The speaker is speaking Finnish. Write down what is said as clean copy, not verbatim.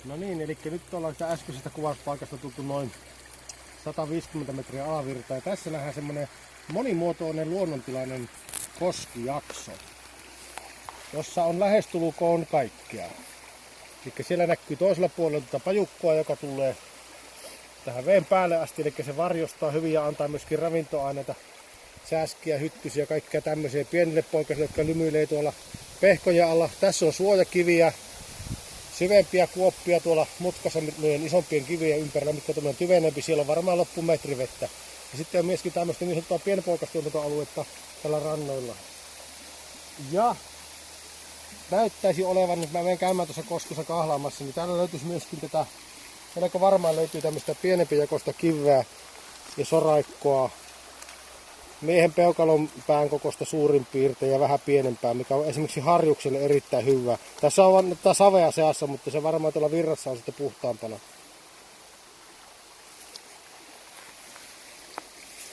No niin, eli nyt ollaan sitä äskeisestä kuvauspaikasta tultu noin 150 metriä alavirtaa. Ja tässä nähdään semmonen monimuotoinen luonnontilainen koskijakso, jossa on lähestulkoon kaikkea. Eli siellä näkyy toisella puolella tätä pajukkoa, joka tulee tähän veen päälle asti, eli se varjostaa hyvin ja antaa myöskin ravintoaineita, sääskiä, hyttysiä ja kaikkea tämmöisiä pienille poikasille, jotka lymyilee tuolla pehkojen alla. Tässä on suojakiviä, syvempiä kuoppia tuolla mutkassa noiden isompien kivien ympärillä, mitkä tulee tyvenempi. Siellä on varmaan loppumetri vettä. Ja sitten on myöskin tämmöistä niin sanottua pienpoikastuotantoaluetta tällä rannoilla. Ja näyttäisi olevan, että mä menen käymään tuossa koskessa kahlaamassa, niin täällä löytyisi myöskin tätä, melko varmaan löytyy tämmöistä pienempijakoista kiveä ja soraikkoa. Miehen peukalon pään kokosta suurin piirtein ja vähän pienempää, mikä on esimerkiksi harjukselle erittäin hyvä. Tässä on savea seassa, mutta se varmaan tuolla virrassa on sitten puhtaampana.